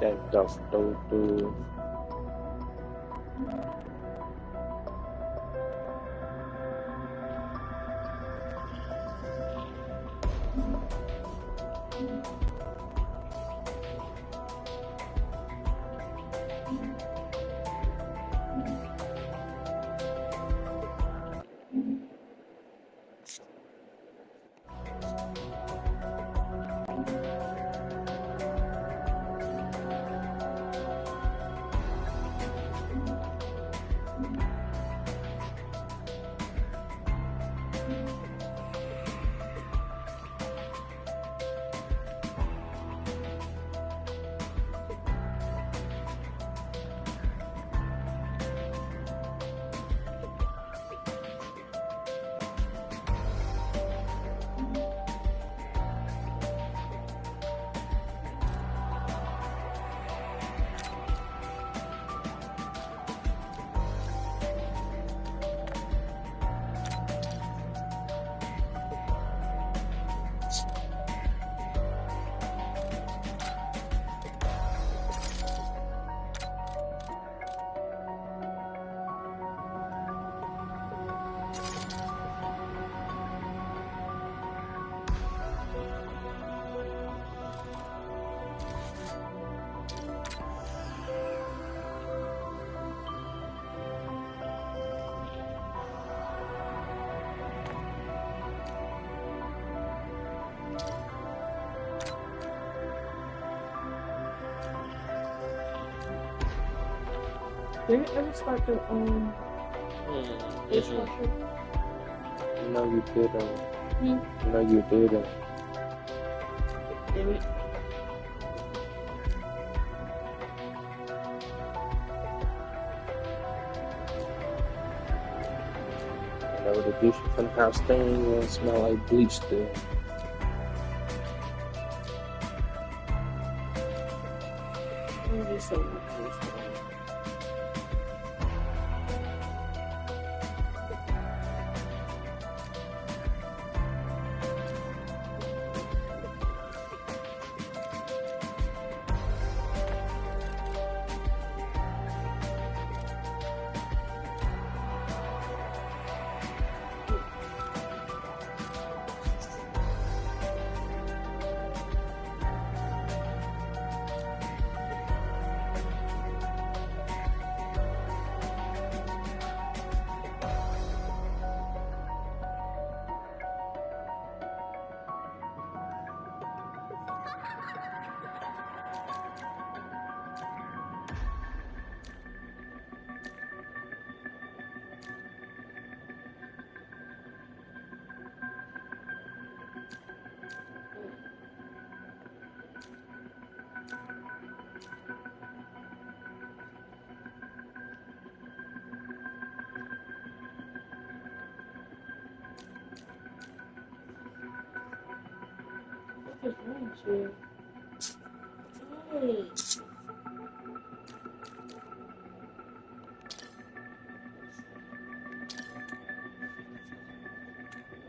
That does do. Did you ever start the Mm-hmm. dishwasher? No, you didn't. Hmm? No, you didn't. Damn it. You know the dish from house stain and smell like bleach still. I'm just so confused. What is wrong with you? Hey.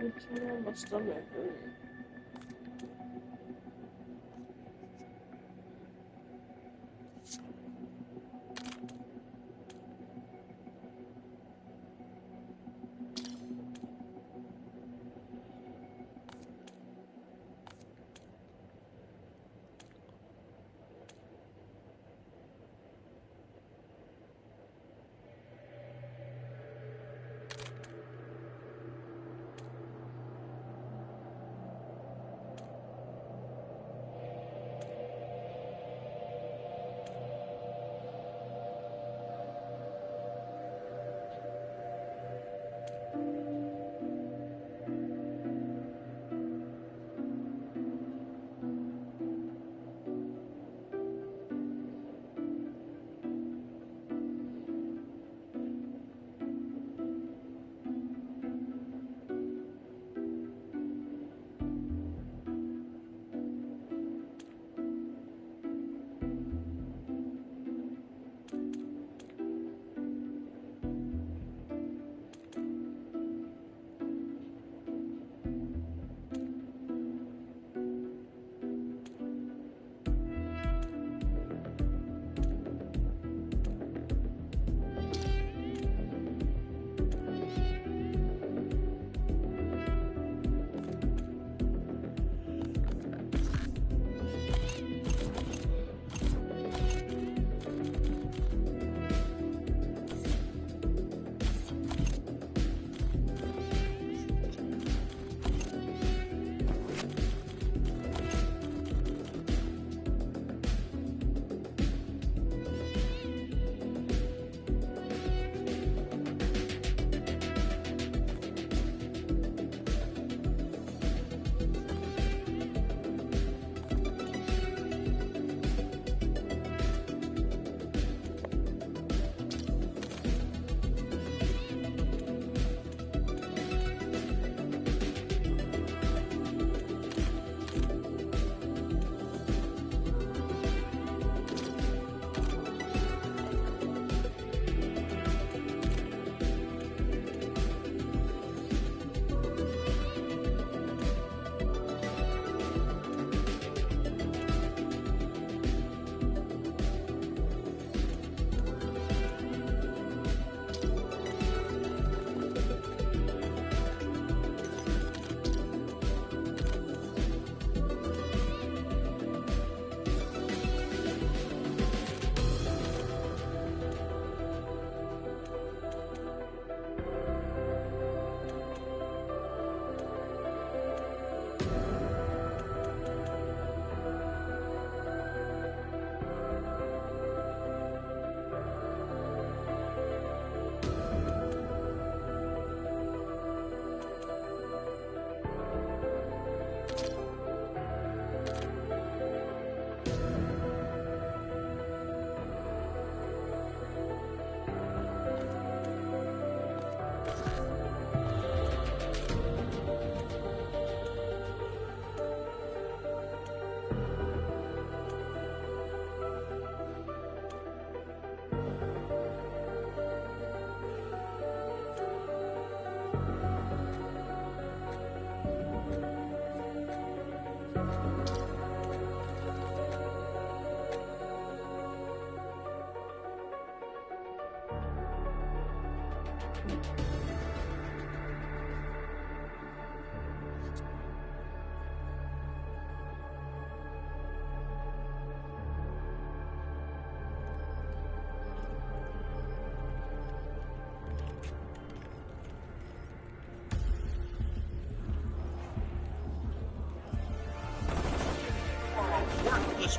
I'm telling my stomach hurt.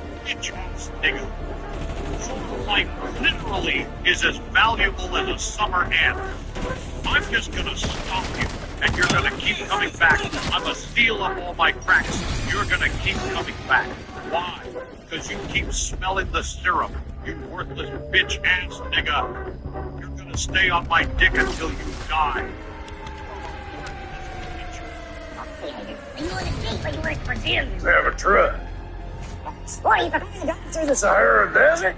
worthless bitch-ass nigga. Your life literally is as valuable as a summer anthem. I'm just gonna stop you, and you're gonna keep coming back. I'm gonna steal up all my cracks. You're gonna keep coming back. Why? Because you keep smelling the syrup, you worthless bitch-ass nigga. You're gonna stay on my dick until you die. You want a Jeep, but you work for Jim. You have a truck. Boy, you prepared to drive through The Sahara Desert?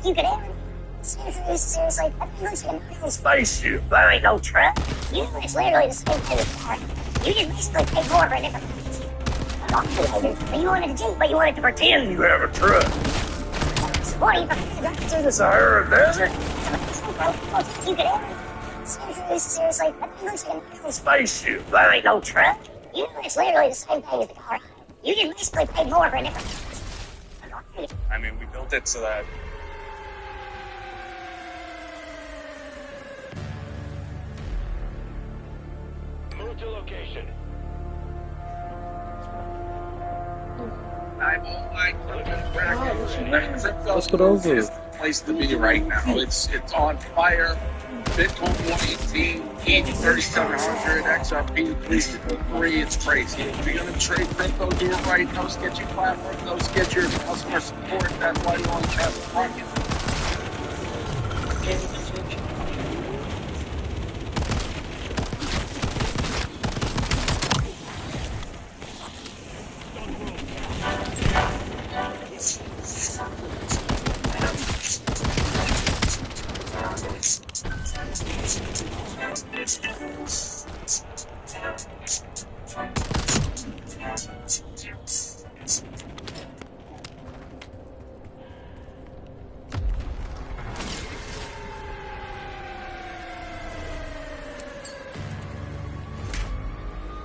You could ever. Seriously, that looks like a Spaceship. That ain't no truck. You know, it's literally the same thing as a car. You just basically pay more for a different but you wanted a Jeep, but you wanted to pretend. You have a truck. Boy, you prepared to drive through The Sahara Desert? You could ever. Seriously, that looks like a Spaceship. That ain't no truck. You know, it's literally the same thing as the car. You just basically pay more for a different I mean, we built it so that Move to location. I'm online Let's go over. is the place to be right now. It's on fire. Bitcoin 118, ETH 3700, XRP 363. It's crazy. If you're gonna trade crypto, do it right. Those get you platform. Those get your customer support. That's why you want to test the market.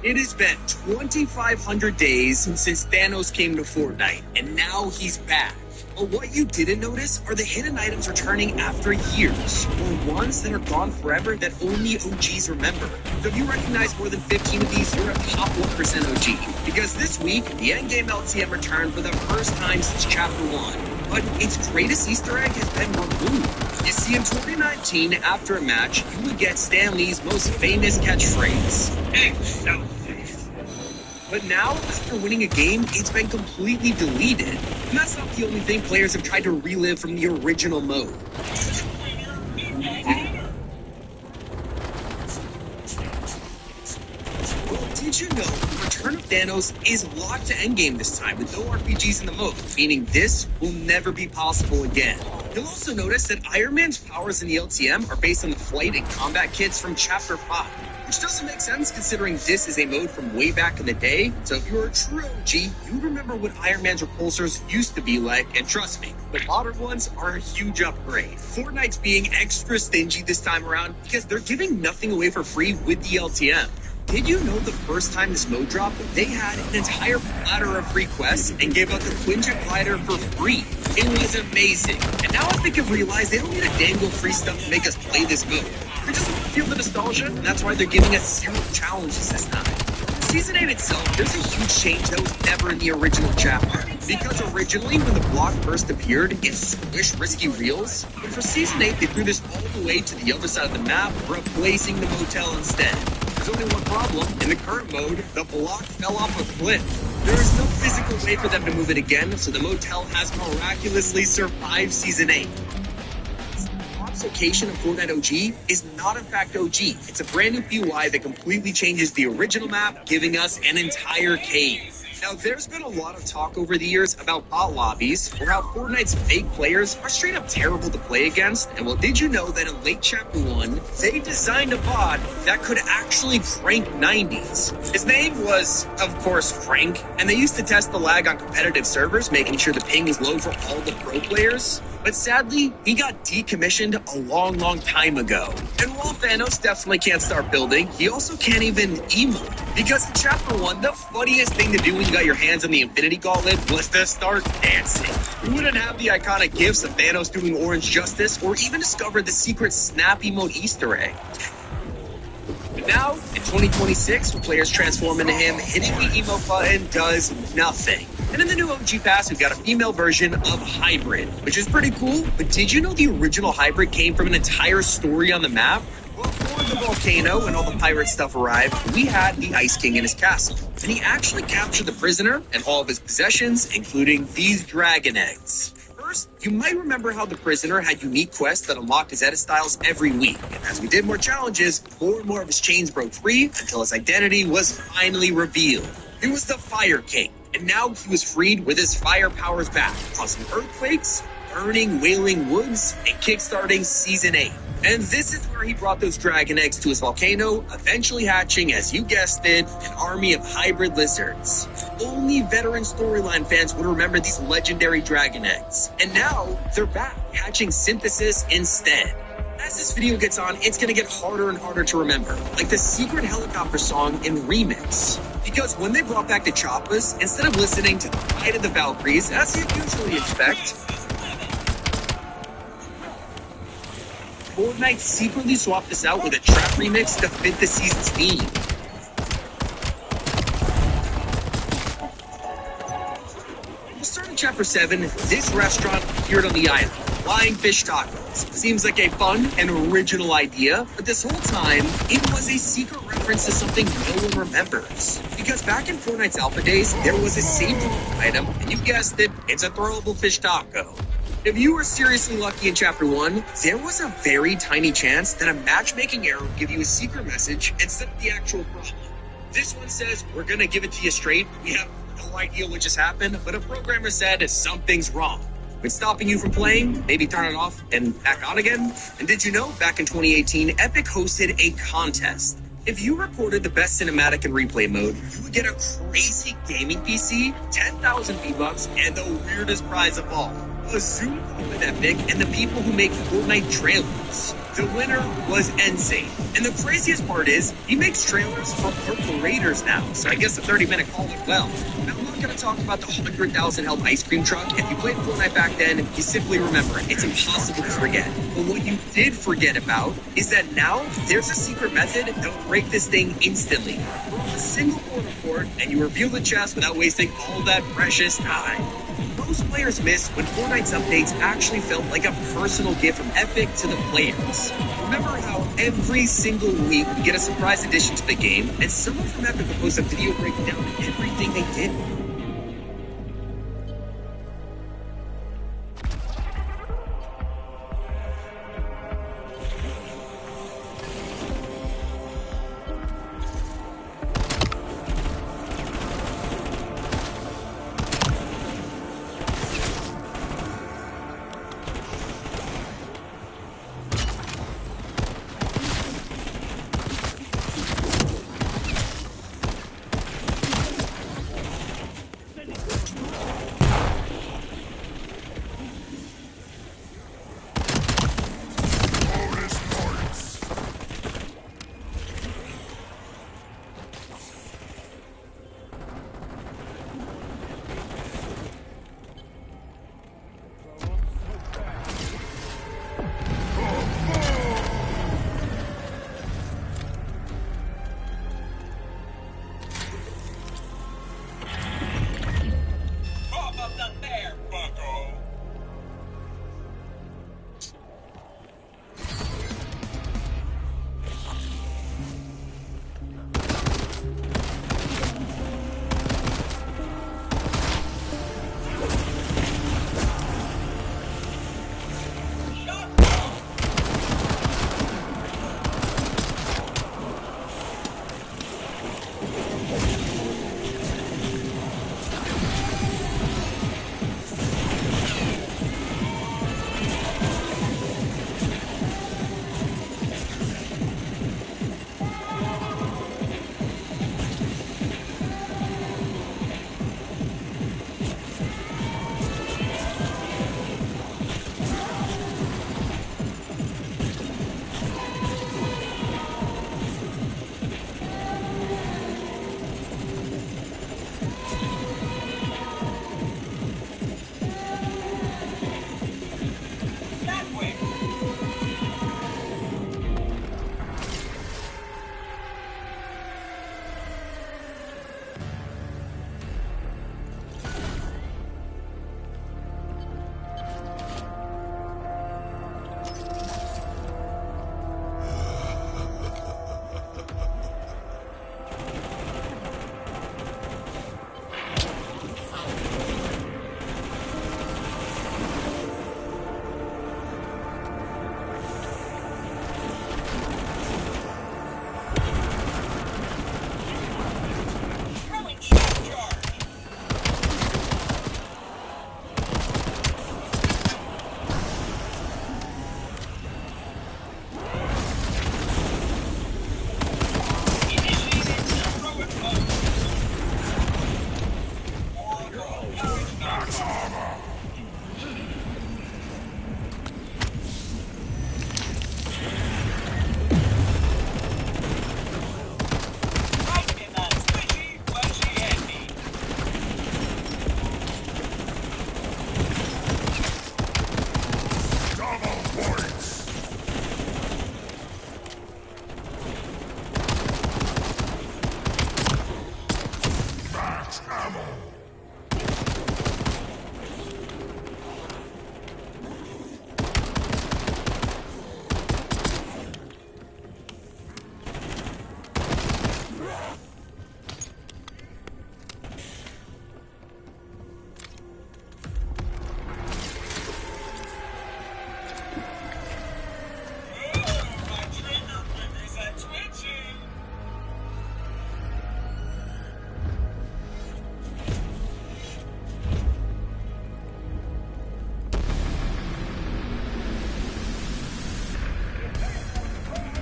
It has been 2,500 days since Thanos came to Fortnite, and now he's back. But what you didn't notice are the hidden items returning after years, or ones that are gone forever that only OGs remember. So if you recognize more than 15 of these, you're a top 1% OG. Because this week, the endgame LTM returned for the first time since Chapter 1. But its greatest Easter egg has been removed. You see, in 2019, after a match, you would get Stan Lee's most famous catchphrase, "Excel." But now, after winning a game, it's been completely deleted. And that's not the only thing players have tried to relive from the original mode. Well, did you know Return of Thanos is locked to endgame this time with no RPGs in the mode, meaning this will never be possible again. You'll also notice that Iron Man's powers in the LTM are based on the flight and combat kits from Chapter 5. Which doesn't make sense considering this is a mode from way back in the day. So if you're a true OG, you remember what Iron Man's repulsors used to be like, and trust me, the modern ones are a huge upgrade. Fortnite's being extra stingy this time around because they're giving nothing away for free with the LTM. Did you know the first time this mode dropped, they had an entire platter of free quests and gave out the Quinjet glider for free? It was amazing. And now I think I've realized they don't need a dangle free stuff to make us play this mode. They just want to feel the nostalgia, and that's why they're giving us 0 challenges this time. Season 8 itself, there's a huge change that was never in the original chapter. Because originally, when the block first appeared, it squished risky reels. But for Season 8, they threw this all the way to the other side of the map, replacing the motel instead. There's only one problem. In the current mode, the block fell off a cliff. There is no physical way for them to move it again, so the motel has miraculously survived Season 8. Location of Fortnite OG is not in fact OG. It's a brand new POI that completely changes the original map, giving us an entire cave. Now, there's been a lot of talk over the years about bot lobbies, or how Fortnite's fake players are straight up terrible to play against. And well, did you know that in late Chapter 1, they designed a bot that could actually crank 90s? His name was, of course, Frank, and they used to test the lag on competitive servers, making sure the ping was low for all the pro players. But sadly, he got decommissioned a long time ago. And while Thanos definitely can't start building, he also can't even emote. Because in Chapter 1, the funniest thing to do when you got your hands on the Infinity Gauntlet was to start dancing. You wouldn't have the iconic gifs of Thanos doing Orange Justice, or even discover the secret Snap emote Easter egg. But now, in 2026, when players transform into him, hitting the emote button does nothing. And in the new OG Pass, we've got a female version of Hybrid, which is pretty cool. But did you know the original Hybrid came from an entire story on the map? Well, before the volcano and all the pirate stuff arrived, we had the Ice King in his castle. And he actually captured the prisoner and all of his possessions, including these dragon eggs. First, you might remember how the prisoner had unique quests that unlocked his edit styles every week. And as we did more challenges, more and more of his chains broke free until his identity was finally revealed. He was the Fire King, and now he was freed with his fire powers back, causing earthquakes, burning wailing woods, and kickstarting Season 8. And this is where he brought those dragon eggs to his volcano, eventually hatching, as you guessed it, an army of hybrid lizards. Only veteran storyline fans would remember these legendary dragon eggs. And now, they're back, hatching Synthesis instead. As this video gets on, it's gonna get harder and harder to remember, like the Secret Helicopter song in Remix. Because when they brought back the Choppas, instead of listening to the Fight of the Valkyries, as you'd usually expect, Fortnite secretly swapped this out with a trap remix to fit the season's theme. We'll start in Chapter 7. This restaurant appeared on the island, Flying Fish Tacos. Seems like a fun and original idea, but this whole time, it was a secret reference to something no one remembers. Because back in Fortnite's alpha days, there was a safety item, and you guessed it, it's a throwable fish taco. If you were seriously lucky in Chapter 1, there was a very tiny chance that a matchmaking error would give you a secret message instead of the actual problem. This one says, we're gonna give it to you straight. We have no idea what just happened, but a programmer said something's wrong. If it's stopping you from playing, maybe turn it off and back on again. And did you know, back in 2018, Epic hosted a contest. If you recorded the best cinematic and replay mode, you would get a crazy gaming PC, 10,000 V-Bucks, and the weirdest prize of all, a Zoom call with Epic and the people who make Fortnite trailers. The winner was Insane. And the craziest part is, he makes trailers for corporators now, so I guess the 30-minute call went well. Now, I'm not going to talk about the 100,000 health ice cream truck. If you played Fortnite back then, you simply remember it. It's impossible to forget. But what you did forget about is that now there's a secret method that'll break this thing instantly. Roll a single portal port, and you reveal the chest without wasting all that precious time. Most players miss when Fortnite's updates actually felt like a personal gift from Epic to the players. Remember how every single week we get a surprise addition to the game, and someone from Epic would post a video breaking down everything they did.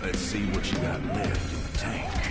Let's see what you got left in the tank.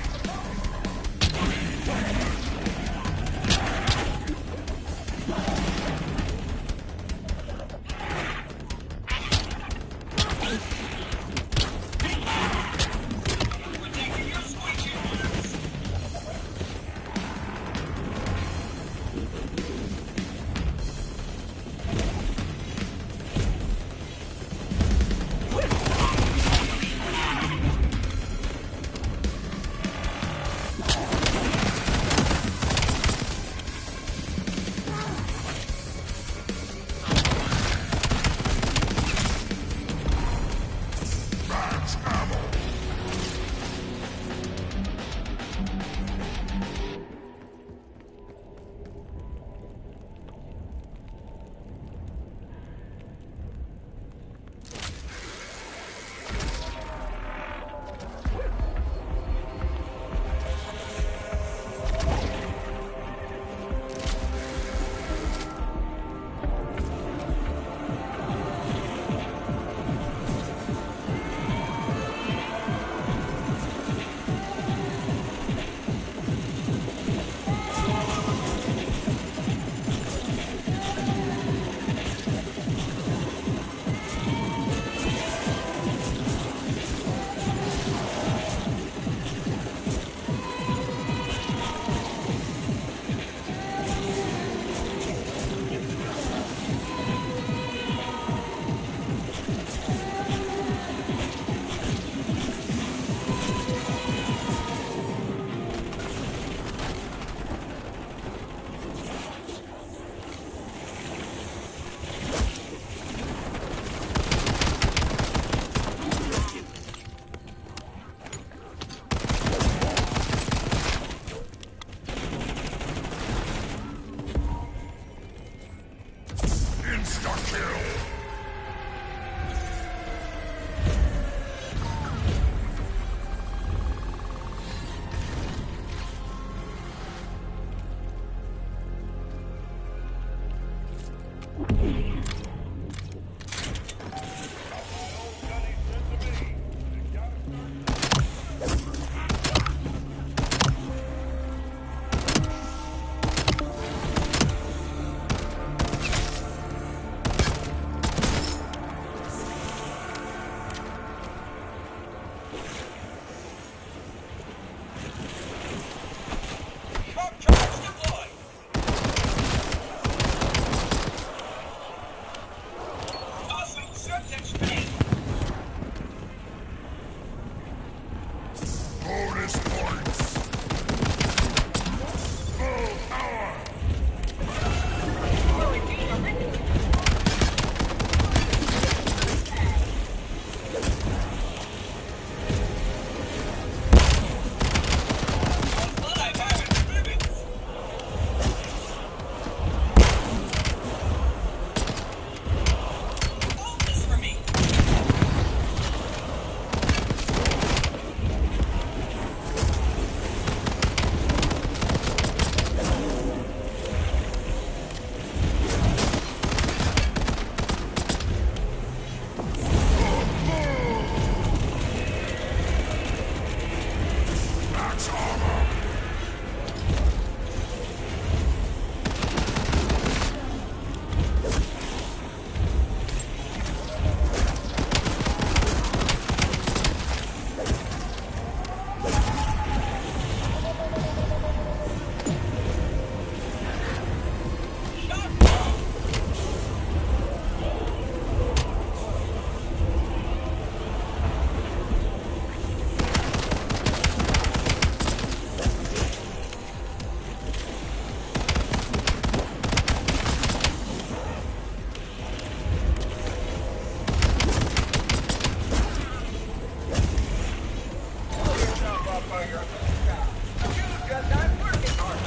Because I'm working hard.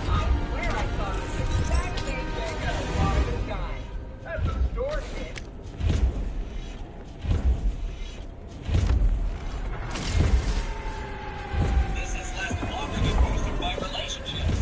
I swear I saw this exact same thing at a lot of the time. That's the store shit. This has lasted longer than most of my relationships.